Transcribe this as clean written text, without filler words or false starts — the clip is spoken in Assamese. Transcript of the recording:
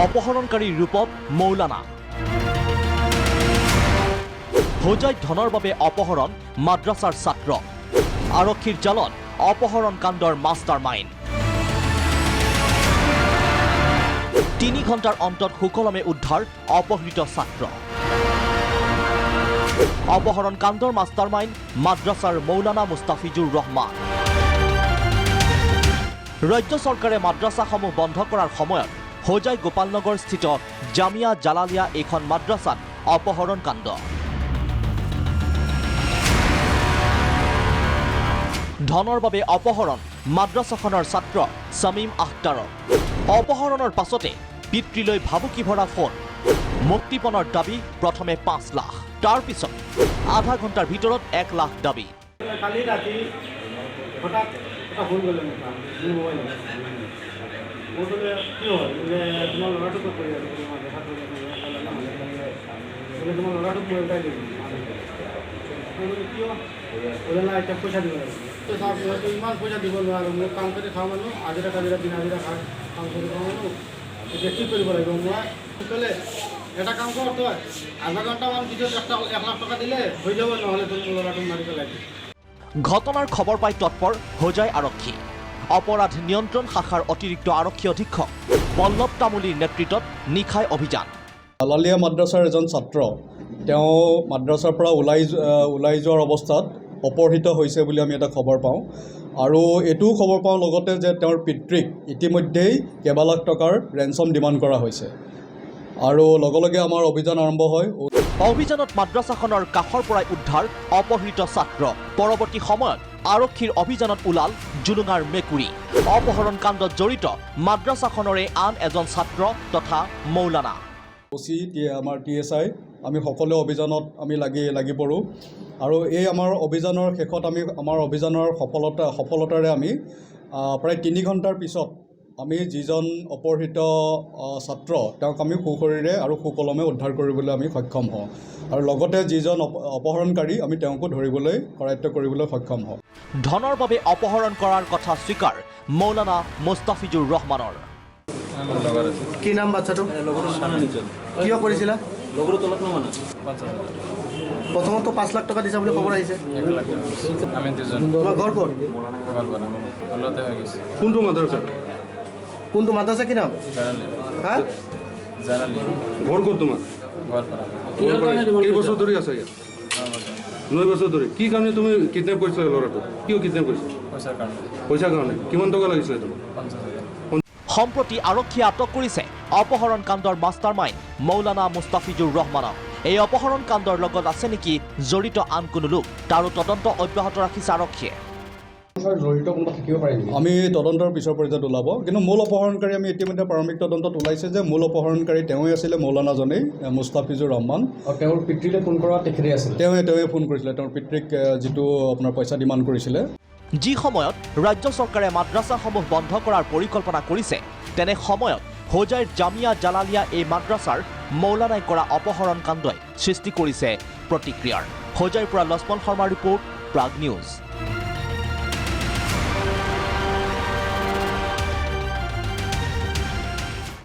অপহৰণকাৰী ৰূপত মৌলানা। হোজাইত ধনৰ বাবে অপহৰণ মাদ্ৰাছাৰ ছাত্ৰ। আৰক্ষীৰ জালত অপহৰণ কাণ্ডৰ মাষ্টাৰ মাইণ্ড। ৩ ঘণ্টাৰ অন্তত সুকলমে উদ্ধাৰ অপহৃত ছাত্ৰ। অপহৰণ কাণ্ডৰ মাষ্টাৰ মাইণ্ড মাদ্ৰাছাৰ মৌলানা মুস্তাফিজুৰ ৰহমান। ৰাজ্য চৰকাৰে মাদ্ৰাছাসমূহ বন্ধ কৰাৰ সময়ত হোজাই গোপালনগৰ স্থিত জামিয়া জালালিয়া এইখন মাদ্ৰাছাত অপহৰণ কাণ্ড। ধনৰ বাবে অপহৰণ মাদ্ৰাছাখনৰ ছাত্ৰ ছামিম আখতাৰৰ। অপহৰণৰ পাছতে পিতৃলৈ ভাবুকি ভৰা ফোন। মুক্তিপণৰ দাবী প্ৰথমে ৫ লাখ, তাৰ পিছত আধা ঘণ্টাৰ ভিতৰত ১ লাখ দাবী। কালি ৰাতি হঠাৎ এটা ফোন কৰিলে মোৰ মোবাইল মোৰ বোলে কি হ'ল বোলে তোমাৰ ল'ৰাটোক ক'ত কৰি আছে তোমাৰ দেখা বোলে তোমাৰ ল'ৰাটোক মই উঠাই দিলোঁ কিয় বোলে নাই এতিয়া পইচা দিব লাগিব ইমান পইচা দিব নোৱাৰোঁ মোৰ কাম কৰি খাওঁ মানুহ আজিৰা কাজিৰা দিন হাজিৰা খাই কাম কৰি খাওঁ মানুহ এতিয়া কি কৰিব লাগিব মই ক'লে এটা কাম কৰ তই আধা ঘণ্টামান ভিতৰত ১ লাখ টকা দিলে হৈ যাব নহ'লে তুমি ল'ৰাটোক মাৰি পেলাই দিম। ঘটনাৰ খবৰ পাই তৎপৰ হোজাই আৰক্ষী। অপৰাধ নিয়ন্ত্ৰণ শাখাৰ অতিৰিক্ত আৰক্ষী অধীক্ষক পল্লৱ তামুলীৰ নেতৃত্বত নিশাই অভিযান। জালালিয়া মাদ্ৰাছাৰ এজন ছাত্ৰ তেওঁ মাদ্ৰাছাৰ পৰা ওলাই যোৱাৰ অৱস্থাত অপহৃত হৈছে বুলি আমি এটা খবৰ পাওঁ আৰু এইটোও খবৰ পাওঁ লগতে যে তেওঁৰ পিতৃক ইতিমধ্যেই কেইবা লাখ টকাৰ ৰেঞ্চম ডিমাণ্ড কৰা হৈছে আৰু লগে লগে আমাৰ অভিযান আৰম্ভ হয়। অভিযানত মাদ্ৰাছাখনৰ কাষৰ পৰাই উদ্ধাৰ অপহৃত ছাত্ৰ। পৰৱৰ্তী সময়ত আৰক্ষীৰ অভিযানত ওলাল জুলুঙাৰ মেকুৰী। অপহৰণ কাণ্ডত জড়িত মাদ্ৰাছাখনৰে আন এজন ছাত্ৰ তথা মৌলানা। OC আমাৰ TSI আমি সকলো অভিযানত আমি লাগি পৰোঁ আৰু এই আমাৰ অভিযানৰ শেষত আমি আমাৰ অভিযানৰ সফলতাৰে আমি প্ৰায় ৩ ঘণ্টাৰ পিছত আমি যিজন অপহৃত ছাত্ৰ তেওঁক আমি সুশৰীৰে আৰু সুকলমে উদ্ধাৰ কৰিবলৈ আমি সক্ষম হওঁ আৰু লগতে যিজন অপহৰণকাৰী আমি তেওঁকো ধৰিবলৈ কৰায়ত্ব কৰিবলৈ সক্ষম হওঁ। ধনৰ বাবে অপহৰণ কৰাৰ কথা স্বীকাৰ মৌলানা মুস্তাফিজুৰ ৰহমানৰ। কি নাম বাচ্চাটো? কিয় কৰিছিলা? প্ৰথমতো ৫ লাখ টকা দিছা বুলি খবৰ আহিছে। তোমাৰ ঘৰ ক'ত? কোনটো মাদ্ৰাছা? কোনটো মাদ্ৰাছা কি নাম? হা? ঘৰ ক'ত তোমাৰ? কেইবছৰ ধৰি আছা ইয়াত? ৯ বছৰ ধৰি। কি কাৰণে তুমি কিডনেপ কৰিছিলা ল'ৰাটো? কিয় কিডনেপ কৰিছিলা? পইচাৰ কাৰণে। কিমান টকা লাগিছিলে তোমাক? সম্প্ৰতি আৰক্ষীয়ে আটক কৰিছে অপহৰণ কাণ্ডৰ মাষ্টাৰ মাইণ্ড মৌলানা মুস্তাফিজুৰ ৰহমানক। এই অপহৰণ কাণ্ডৰ লগত আছে নেকি জড়িত আন কোনো লোক, তাৰো তদন্ত অব্যাহত ৰাখিছে আৰক্ষীয়ে। আমি তদন্তৰ পিছৰ পৰ্যায়ত ওলাব, কিন্তু মূল অপহৰণকাৰী আমি ইতিমধ্যে প্ৰাৰম্ভিক তদন্তত ওলাইছে যে মূল অপহৰণকাৰী তেওঁৱেই আছিলে মৌলানাজনেই মুস্তাফিজুৰ ৰহমান। আৰু তেওঁৰ পিতৃলৈ ফোন কৰা তেখেতেই আছিল। তেওঁৱে ফোন কৰিছিলে, তেওঁৰ পিতৃক যিটো আপোনাৰ পইচা ডিমাণ্ড কৰিছিলে। যি সময়ত ৰাজ্য চৰকাৰে মাদ্ৰাছাসমূহ বন্ধ কৰাৰ পৰিকল্পনা কৰিছে তেনে সময়ত হোজাইৰ জামিয়া জালালিয়া এই মাদ্ৰাছাৰ মৌলানাই কৰা অপহৰণ কাণ্ডই সৃষ্টি কৰিছে প্ৰতিক্ৰিয়াৰ। হোজাইৰ পৰা লক্ষ্মণ শৰ্মাৰ ৰিপৰ্ট, প্ৰাগ নিউজ।